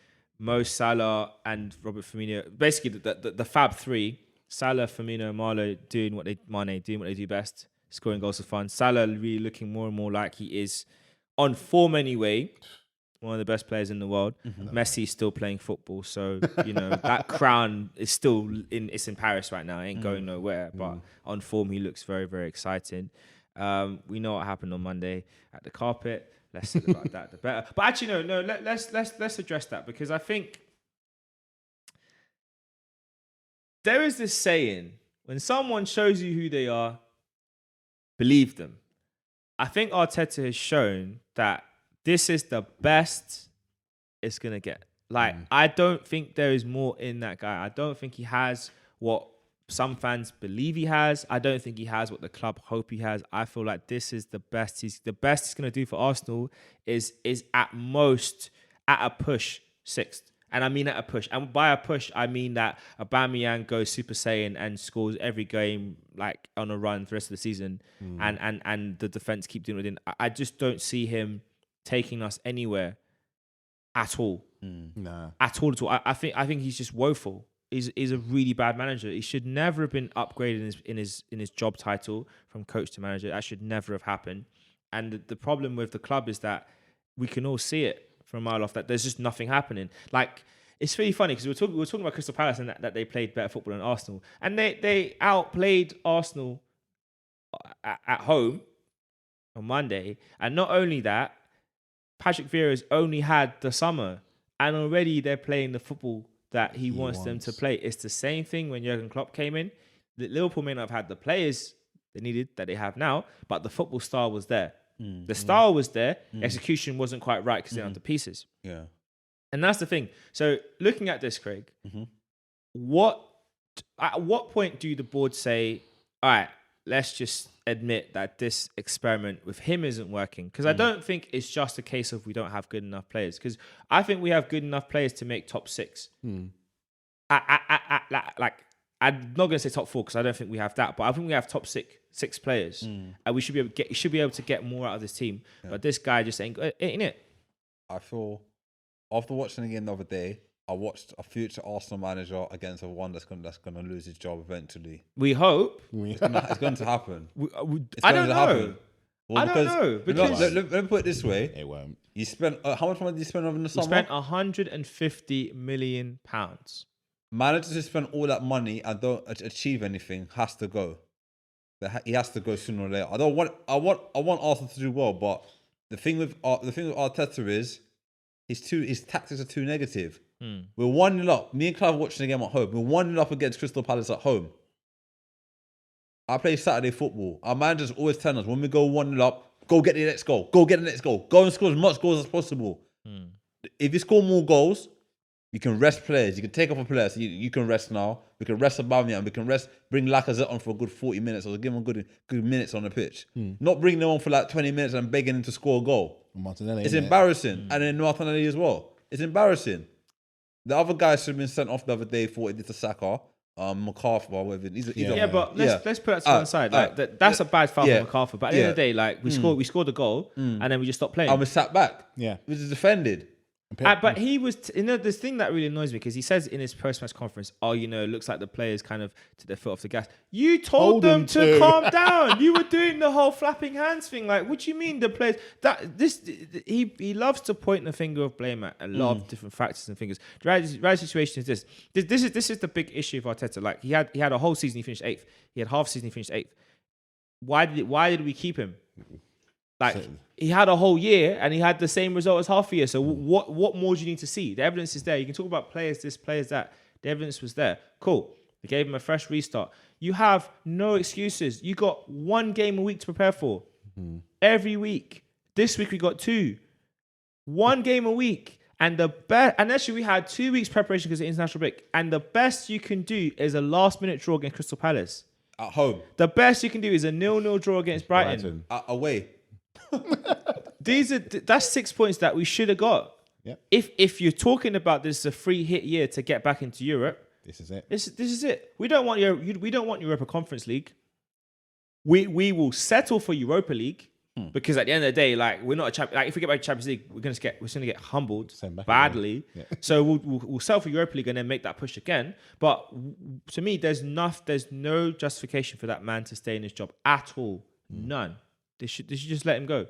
Mo Salah and Robert Firmino, basically the Fab Three. Salah, Firmino, and Mane doing what they do best, scoring goals for fun. Salah really looking more and more like he is on form anyway. One of the best players in the world. Messi still playing football, so that crown is still in Paris right now. It ain't going nowhere. But on form, he looks very, very exciting. We know what happened on Monday at the carpet. Less said about that, the better. But actually, no. Let's address that, because I think there is this saying: when someone shows you who they are, believe them. I think Arteta has shown that this is the best it's going to get. Like, I don't think there is more in that guy. I don't think he has what some fans believe he has. I don't think he has what the club hope he has. I feel like this is the best. The best he's going to do for Arsenal is at most, at a push, 6th. And I mean at a push. And by a push, I mean that Aubameyang goes Super Saiyan and scores every game, like, on a run for the rest of the season. And the defense keep doing it. I just don't see him taking us anywhere at all. Nah. At all. I think he's just woeful. He's a really bad manager. He should never have been upgraded in his job title from coach to manager. That should never have happened. And the problem with the club is that we can all see it from a mile off, that there's just nothing happening. Like, it's really funny because we were talking about Crystal Palace and that they played better football than Arsenal, and they outplayed Arsenal at home on Monday. And not only that, Patrick Vieira's only had the summer, and already they're playing the football that he wants them to play. It's the same thing when Jurgen Klopp came in. Liverpool may not have had the players they needed that they have now, but the football style was there. The style was there. Execution wasn't quite right because they're under pieces. Yeah. And that's the thing. So looking at this, Craig, at what point do the board say, all right, let's just admit that this experiment with him isn't working? Because I don't think it's just a case of we don't have good enough players. Because I think we have good enough players to make top 6. Like, I'm not going to say top 4 because I don't think we have that, but I think we have top six players, and we should be able to get more out of this team. Yeah. But this guy just ain't it. I feel, after watching the game the other day, I watched a future Arsenal manager against a one that's gonna lose his job eventually. We hope it's going to happen. I don't know. Well, I don't know because let me put it this way: it won't. You spent how much money did you spend over the summer? We spent £150 million. Managers who spend all that money and don't achieve anything has to go. He has to go sooner or later. I want Arsenal to do well, but the thing with Arteta is his tactics are too negative. We're 1-0 up. Me and Clive watching the game at home. We're 1-0 up against Crystal Palace at home. I play Saturday football. Our managers always tell us when we go 1-0 up, go get the next goal. Go get the next goal. Go and score as much goals as possible. If you score more goals, you can rest players. You can take off a player. So you can rest now. We can rest Aubameyang. We can bring Lacazette on for a good 40 minutes or give him good minutes on the pitch. Not bring them on for like 20 minutes and begging him to score a goal. Martinelli, it's embarrassing. And then Martinelli as well. It's embarrassing. The other guy should have been sent off the other day for it to Saka. MacArthur or whatever. But let's put that to one side. That's a bad foul for MacArthur. But at the end of the day, like we scored a goal and then we just stopped playing. And we sat back. Yeah. We just defended. But he was, this thing that really annoys me because he says in his post-match conference, it looks like the players kind of took their foot off the gas. You told them to calm down. You were doing the whole flapping hands thing. Like, what do you mean the players? He loves to point the finger of blame at a lot of different factors and fingers. The right situation is this. This is the big issue of Arteta. Like, he had a whole season, he finished 8th. He had half season, he finished 8th. Why did we keep him? Like, he had a whole year and he had the same result as half a year. So what more do you need to see? The evidence is there. You can talk about players this, players that. The evidence was there. Cool. They gave him a fresh restart. You have no excuses. You got 1 game a week to prepare for. Every week. This week we got 2. 1 game a week. And actually we had 2 weeks preparation because of the international break. And the best you can do is a last-minute draw against Crystal Palace. At home. The best you can do is a 0-0 draw against Brighton. Away. That's 6 points that we should have got. Yep. If you're talking about this is a free hit year to get back into Europe, this is it. This is it. We don't want Europa Conference League. We will settle for Europa League because at the end of the day, like, we're not a champion. Like, if we get back to Champions League, we're gonna get humbled badly. Yeah. So we'll settle for Europa League and then make that push again. But to me, there's no justification for that man to stay in his job at all. None. They should just let him go.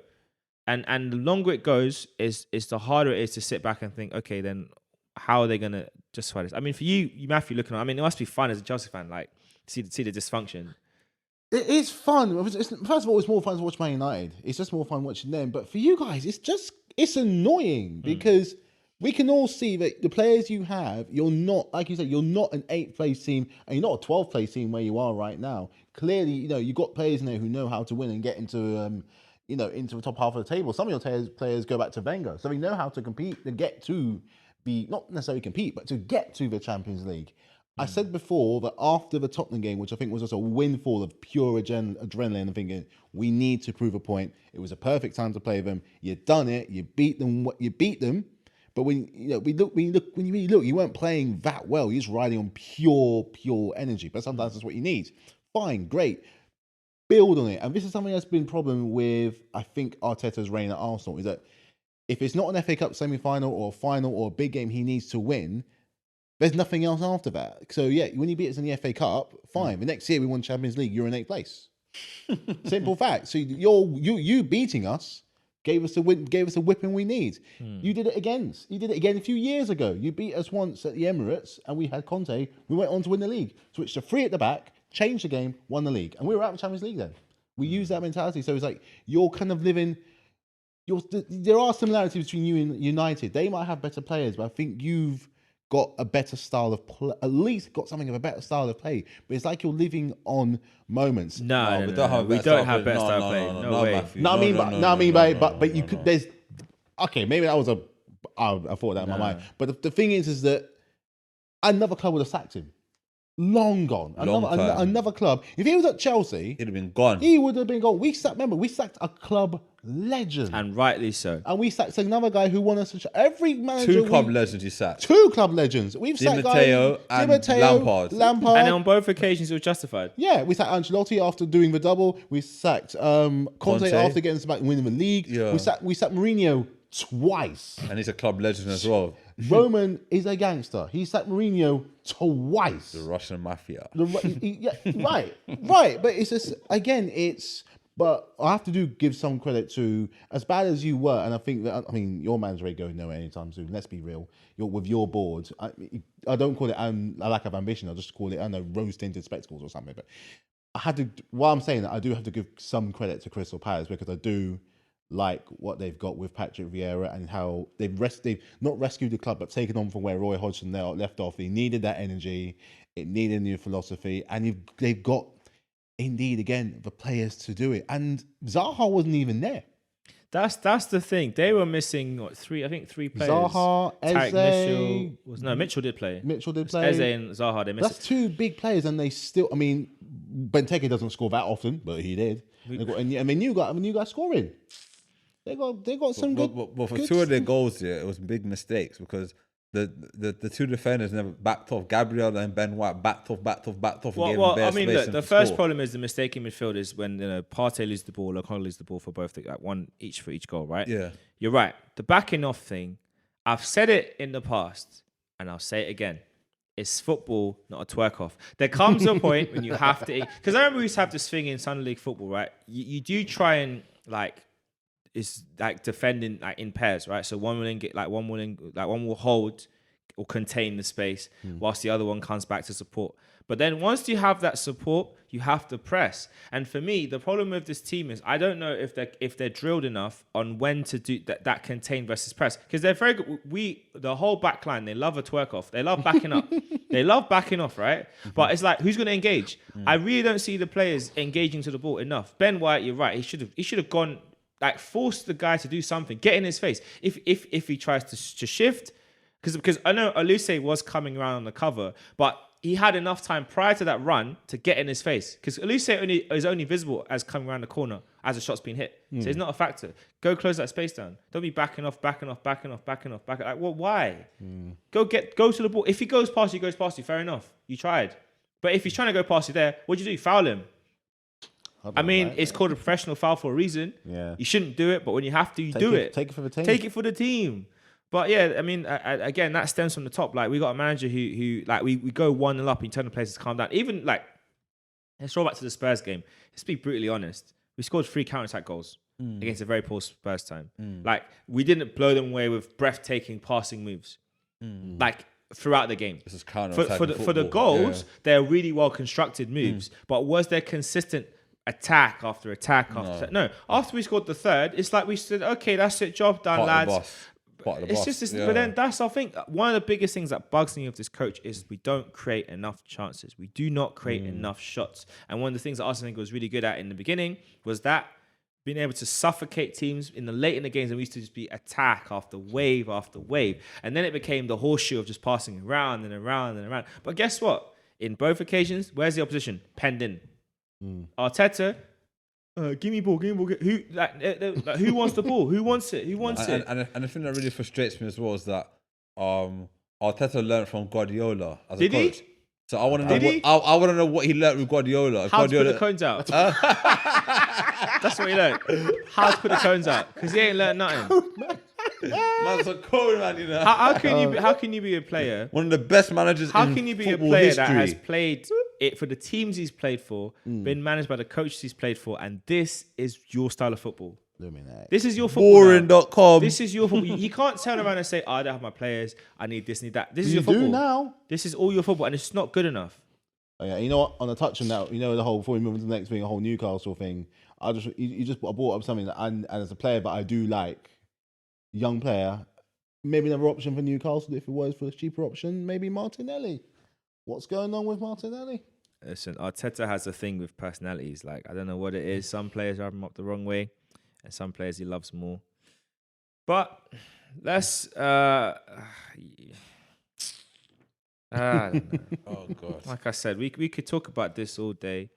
And the longer it goes, is the harder it is to sit back and think, okay, then how are they going to justify this? I mean, for you Matthew, looking at it, I mean, it must be fun as a Chelsea fan, like, see the dysfunction. It is fun. First of all, it's more fun to watch Man United. It's just more fun watching them. But for you guys, it's annoying because we can all see that the players you have, you're not, like you said, you're not an 8th place team and you're not a 12th place team where you are right now. Clearly, you've got players in there who know how to win and get into into the top half of the table. Some of your players go back to Wenger, so they know how to compete and get to not necessarily compete, but to get to the Champions League. I said before that after the Tottenham game, which I think was just a windfall of pure adrenaline, and thinking we need to prove a point. It was a perfect time to play them. You've done it. You beat them. But when you really look, you weren't playing that well. You're just riding on pure energy. But sometimes that's what you need. Fine, great. Build on it. And this is something that's been a problem with, I think, Arteta's reign at Arsenal, is that if it's not an FA Cup semi-final or a final or a big game he needs to win, there's nothing else after that. So, yeah, when you beat us in the FA Cup, fine. The next year we won Champions League, you're in 8th place. Simple fact. So you beating us gave us a whipping we need. You did it again. You did it again a few years ago. You beat us once at the Emirates and we had Conte. We went on to win the league. Switched to 3 at the back, changed the game, won the league. And we were out of the Champions League then. We used that mentality. So it's like you're kind of living... There are similarities between you and United. They might have better players, but I think you've got a better style of play, at least got something of a better style of play. But it's like you're living on moments. We don't have better style of play. No way. But you could. There's okay. Maybe that was I thought that in my mind. But the thing is that another club would have sacked him. Long gone. Another club. If he was at Chelsea, he'd have been gone. He would have been gone. We sacked a club legend, and rightly so. And we sacked another guy who won us every manager. 2 club legends you sacked. 2 club legends. We've sacked Di Matteo, Lampard. And on both occasions it was justified. Yeah, we sacked Ancelotti after doing the double. We sacked Conte after getting us back and winning the league. Yeah. We sacked Mourinho twice. And he's a club legend as well. Roman is a gangster. He sacked Mourinho twice. The Russian mafia. Right. But it's just, again, but I have to give some credit to, as bad as you were, and I think that, your manager ain't going nowhere anytime soon. Let's be real. With your board, I don't call it a lack of ambition. I just call it, rose-tinted spectacles or something. But while I'm saying that, I do have to give some credit to Crystal Palace because I do like what they've got with Patrick Vieira and how they've not rescued the club, but taken on from where Roy Hodgson left off. They needed that energy. It needed a new philosophy. And they've got, indeed, again, the players to do it. And Zaha wasn't even there. That's the thing. They were missing 3 players. Zaha, Eze. Mitchell did play. Eze and Zaha, they missed. That's 2 big players, and they still. Benteke doesn't score that often, but he did. You got scoring. They got some good. But for 2 of their goals, it was big mistakes because the 2 defenders never backed off. Gabriel and Ben White backed off. The first problem is the mistake in midfield is when Partey loses the ball, O'Connell loses the ball for both, one each for each goal, right? Yeah, you're right. The backing off thing, I've said it in the past, and I'll say it again. It's football, not a twerk off. There comes a point when you have to, because I remember we used to have this thing in Sunday League football, right? You do try and it's like defending like in pairs, right? So one will hold or contain the space whilst the other one comes back to support. But then once you have that support, you have to press. And for me, the problem with this team is I don't know if they're drilled enough on when to do that contain versus press, because they're very good. The whole back line, they love a twerk off. They love backing up. They love backing off, right? But it's like, who's going to engage? I really don't see the players engaging to the ball enough. Ben White, you're right. He should have gone, like, force the guy to do something. Get in his face. If he tries to shift, because I know Olise was coming around on the cover, but he had enough time prior to that run to get in his face, because Olise is only visible as coming around the corner as a shot's being hit. So it's not a factor. Go close that space down. Don't be backing off. Like, well, why? Go to the ball. If he goes past you, Fair enough. You tried. But if he's trying to go past you there, what'd you do? Foul him. I mean, it's called a professional foul for a reason. Yeah. You shouldn't do it, but when you have to, you do it. Take it for the team. Take it for the team. But yeah, I mean, again, that stems from the top. Like, we got a manager who like, we go 1-0 up and you tell the players to calm down. Even like, let's roll back to the Spurs game. Let's be brutally honest. We scored 3 counter-attack goals against a very poor Spurs time. Like, we didn't blow them away with breathtaking passing moves. Like, throughout the game. This is counter For the goals, they're really well constructed moves. But was there consistent attack after attack after attack? No. After we scored the third, it's like we said, okay, that's it, job done, lads. It's just this, but then that's, I think, one of the biggest things that bugs me of this coach is we don't create enough chances. We do not create enough shots. And one of the things that Arsenal was really good at in the beginning was that being able to suffocate teams late in the games, and we used to just be attack after wave after wave. And then it became the horseshoe of just passing around and around and around. But guess what? In both occasions, where's the opposition? Penned in. Arteta, give me ball. Who who wants the ball? Who wants it? Who wants it? And the thing that really frustrates me as well is that Arteta learned from Guardiola as Did a coach. he? So I want to know. I want to know what he learned with Guardiola. How to put the cones out. That's what he learned. How to put the cones out, because he ain't learned nothing. Man's a cold man, you know. How can you be a player? One of the best managers. How in can you be a football player history. that has played it for the teams he's played for, been managed by the coaches he's played for, and this is your style of football? This is your football. Boring.com. This is your football. You can't turn around and say, I don't have my players. I need this, need that. This is your You football. do now. This is all your football, and it's not good enough. Oh, yeah, you know what? On the touch on that, you know, the whole, before we move on to the next thing, the whole Newcastle thing. I brought up something that, and as a player that I do like, young player, maybe another option for Newcastle if it was for a cheaper option, maybe Martinelli. What's going on with Martinelli? Listen, Arteta has a thing with personalities. Like, I don't know what it is. Some players rub him up the wrong way, and some players he loves more. But let's. I don't know. Oh God! Like I said, we could talk about this all day.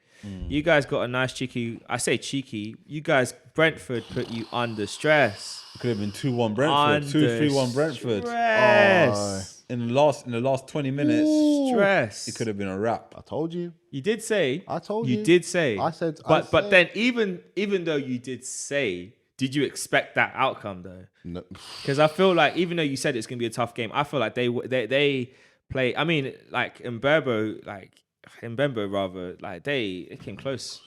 You guys got a nice cheeky. I say cheeky. You guys, Brentford put you under stress. It could have been 2-1 Brentford, 2-3-1 Brentford. Stress. In the last 20 minutes, Stress. it could have been a wrap. I told you. You did say. I told you. You did say. I said. But then even though you did say, did you expect that outcome though? No. Because I feel like even though you said it's gonna be a tough game, I feel like they play. I mean, like Mbembo rather, like they came close.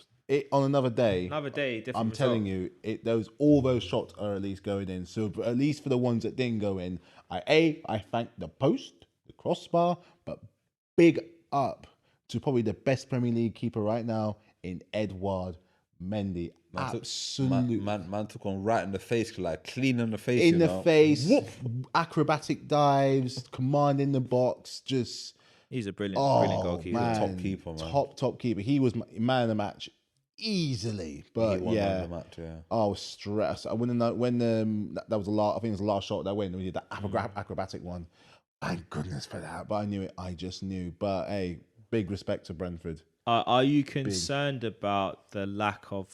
On another day, different I'm telling you, all those shots are at least going in. So at least for the ones that didn't go in, I thank the post, the crossbar, but big up to probably the best Premier League keeper right now in Edouard Mendy. Absolutely. Man took on right in the face, like clean in the face. In the face, acrobatic dives, command in the box, just... He's a brilliant goalkeeper. Man, top keeper, man. Top keeper. He was man of the match easily, but He won yeah, man of the match, yeah. I was stressed. I wouldn't know when that was the last. I think it was the last shot that went. We did that acrobatic one. Thank goodness for that. But I knew it. I just knew. But hey, big respect to Brentford. Are you concerned about the lack of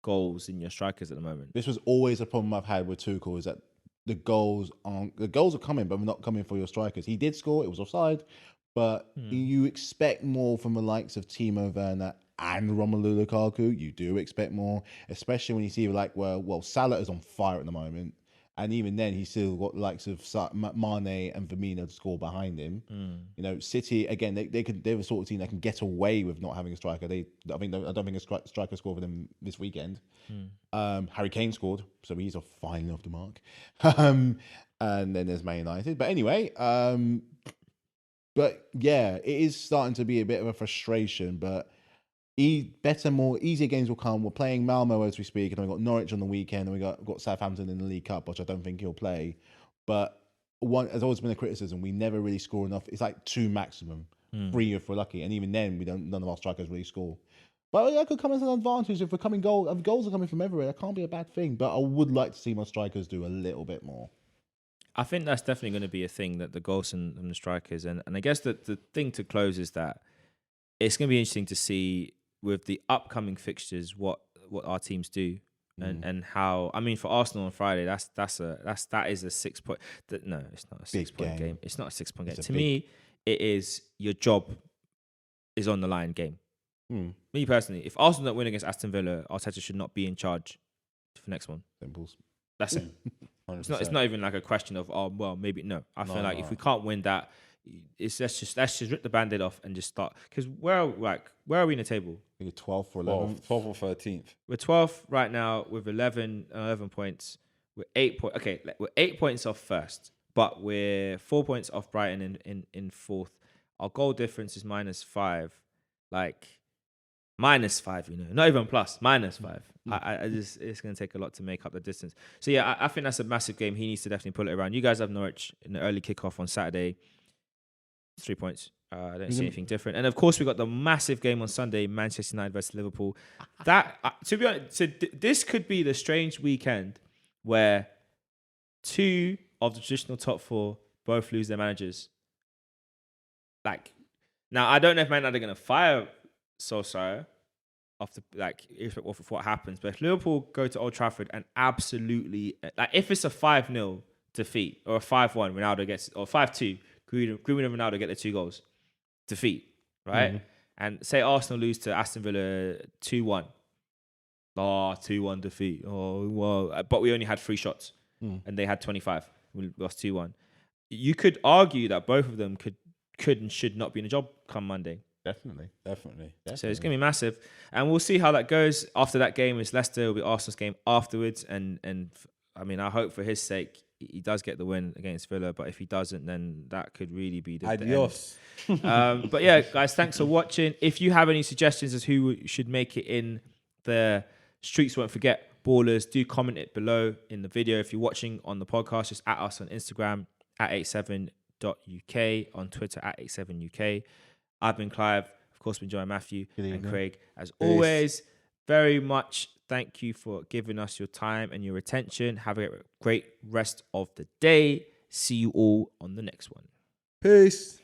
goals in your strikers at the moment? This was always a problem I've had with Tuchel, is that the goals are coming, but they're not coming for your strikers. He did score. It was offside. But you expect more from the likes of Timo Werner and Romelu Lukaku. You do expect more, especially when you see Salah is on fire at the moment, And even then, he still got the likes of Mane and Firmino to score behind him. You know, City again, they're the sort of team that can get away with not having a striker. I don't think a striker scored for them this weekend. Harry Kane scored, so he's a finally off the mark. And then there's Man United. But anyway, but yeah, it is starting to be a bit of a frustration. But more easier games will come. We're playing Malmo as we speak, and we've got Norwich on the weekend, and we got Southampton in the League Cup, which I don't think he'll play. But has always been a criticism. We never really score enough. It's like 2 maximum, 3 if we're lucky, and even then, none of our strikers really score. But that could come as an advantage if we're coming if goals are coming from everywhere. That can't be a bad thing. But I would like to see my strikers do a little bit more. I think that's definitely going to be a thing, that the goals and the strikers, and I guess that the thing to close is that it's going to be interesting to see with the upcoming fixtures what our teams do and how. I mean, for Arsenal on Friday, that is a 6 point. No, it's not a 6 point game. It's not a 6 point game. To me, it is your job is on the line game. Me personally, if Arsenal don't win against Aston Villa, Arteta should not be in charge for next one. Simples. That's it. It's not even like a question of maybe no. I feel like if we can't win that, let's just rip the Band-Aid off and just start. Because where are we in the table? I think 12th or 11th. 12th or 13th. We're 12th right now with 11 points. We're 8 points. Okay, we're 8 points off first, but we're 4 points off Brighton in fourth. Our goal difference is -5. Like -5, you know, not even plus, -5. It's going to take a lot to make up the distance. So yeah, I think that's a massive game. He needs to definitely pull it around. You guys have Norwich in the early kickoff on Saturday. 3 points. I don't see anything different. And of course, we got the massive game on Sunday, Manchester United versus Liverpool. That, to be honest, this could be the strange weekend where 2 of the traditional top 4 both lose their managers. Like, now I don't know if Man United are going to fire Solskjaer after if what happens, but if Liverpool go to Old Trafford and absolutely if it's a 5-0 defeat or a 5-1, Ronaldo gets, or 5-2, Greenwood and Ronaldo get the 2 goals, defeat, right? And say Arsenal lose to Aston Villa 2-1. 2-1 defeat. Oh, well, but we only had 3 shots and they had 25. We lost 2-1. You could argue that both of them could and should not be in a job come Monday. Definitely. So it's going to be massive. And we'll see how that goes. After that game is Leicester. It'll be Arsenal's game afterwards. And I mean, I hope for his sake he does get the win against Villa. But if he doesn't, then that could really be the Adios. end. But yeah, guys, thanks for watching. If you have any suggestions as who should make it in the Streets Won't Forget Ballers, do comment it below in the video. If you're watching on the podcast, just at us on Instagram, at Eightseven.uk, on Twitter, at Eightseven.uk. I've been Clive, of course, been joined Matthew and Craig. As always, very much thank you for giving us your time and your attention. Have a great rest of the day. See you all on the next one. Peace.